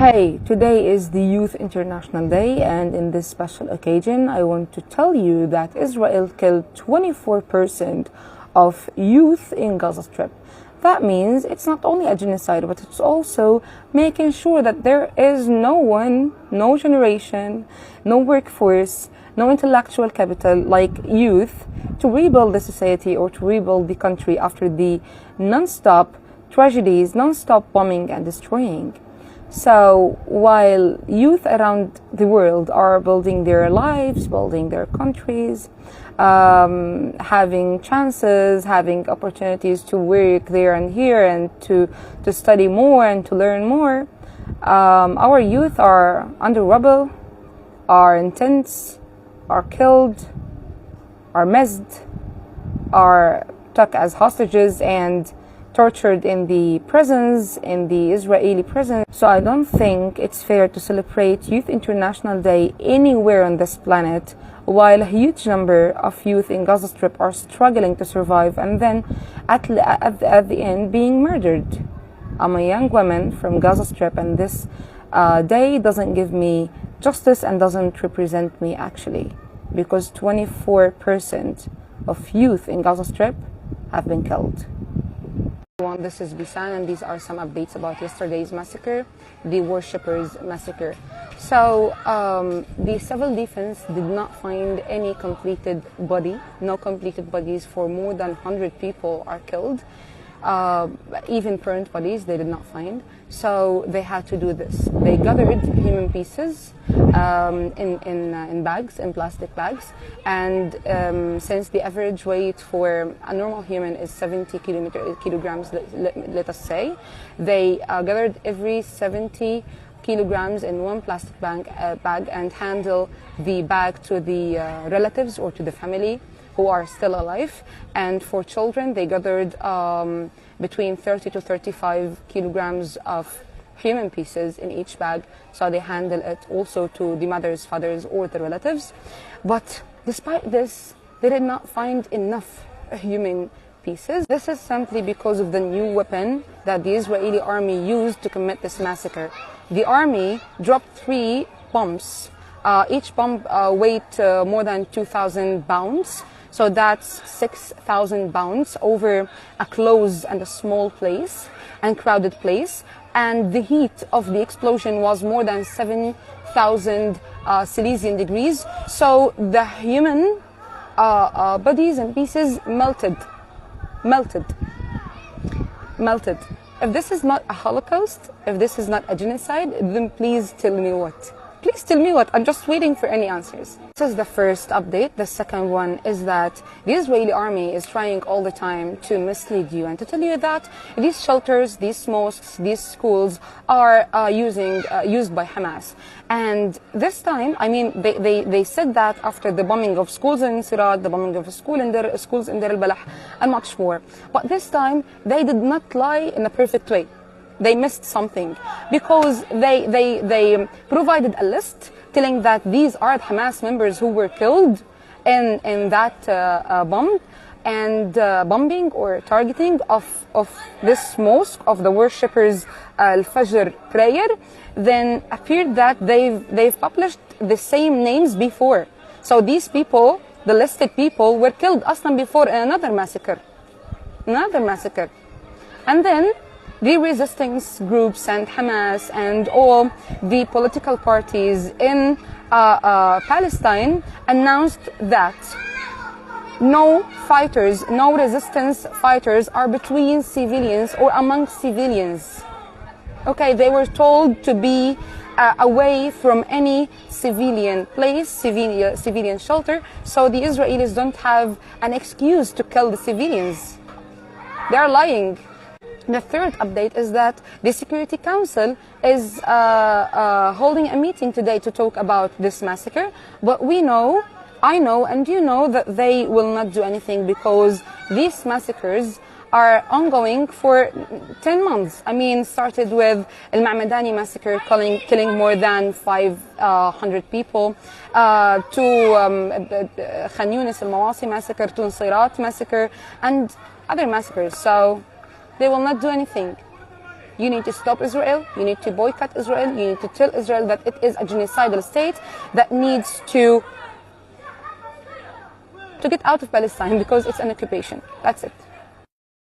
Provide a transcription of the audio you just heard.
Hey, today is the Youth International Day, and in this special occasion, I want to tell you that Israel killed 24% of youth in Gaza Strip. That means it's not only a genocide, but it's also making sure that there is no one, no generation, no workforce, no intellectual capital like youth to rebuild the society or to rebuild the country after the non-stop tragedies, non-stop bombing and destroying. So while youth around the world are building their lives, building their countries, having chances, having opportunities to work there and here and to study more and to learn more, our youth are under rubble, are in tents, are killed, are missed, are took as hostages and tortured in the prisons, in the Israeli prisons. So I don't think it's fair to celebrate Youth International Day anywhere on this planet while a huge number of youth in Gaza Strip are struggling to survive and then at the end being murdered. I'm a young woman from Gaza Strip, and this day doesn't give me justice and doesn't represent me actually, because 24% of youth in Gaza Strip have been killed. This is Bisan, and these are some updates about yesterday's massacre, the worshippers massacre. So the civil defense did not find any completed body. No completed bodies for more than 100 people are killed. Even burnt bodies they did not find. So they had to do this. They gathered human pieces in bags, in plastic bags, and since the average weight for a normal human is 70 kilograms, let us say, they gathered every 70 kilograms in one plastic bag and handle the bag to the relatives or to the family who are still alive. And for children, they gathered between 30 to 35 kilograms of human pieces in each bag, so they handle it also to the mothers, fathers, or the relatives. But despite this, they did not find enough human pieces. This is simply because of the new weapon that the Israeli army used to commit this massacre. The army dropped 3 bombs. Each bomb weighed more than 2,000 pounds. So that's 6,000 pounds over a closed and a small place and crowded place. And the heat of the explosion was more than 7,000 Celsius degrees. So the human bodies and pieces melted. If this is not a Holocaust, if this is not a genocide, then please tell me what. Please tell me what. I'm just waiting for any answers. This is the first update. The second one is that the Israeli army is trying all the time to mislead you and to tell you that these shelters, these mosques, these schools are used by Hamas. And this time, I mean, they said that after the bombing of schools in Sirat, the bombing of schools in Deir al-Balah, and much more. But this time, they did not lie in a perfect way. They missed something, because they provided a list telling that these are the Hamas members who were killed in that bomb and bombing or targeting of this mosque of the worshippers al-Fajr prayer. Then appeared that they've published the same names before. So these people, the listed people, were killed aslan before in another massacre. And then the resistance groups and Hamas and all the political parties in Palestine announced that no fighters, no resistance fighters are between civilians or among civilians. Okay, they were told to be away from any civilian place, civilian shelter, so the Israelis don't have an excuse to kill the civilians. They are lying. The third update is that the Security Council is holding a meeting today to talk about this massacre. But we know, I know, and you know that they will not do anything, because these massacres are ongoing for 10 months. I mean, started with Al-Ma'madani massacre, killing more than 500 people, to Khan Yunis al-Mawasi massacre, to Sirat massacre, and other massacres. So they will not do anything. You need to stop Israel. You need to boycott Israel. You need to tell Israel that it is a genocidal state that needs to get out of Palestine because it's an occupation. That's it.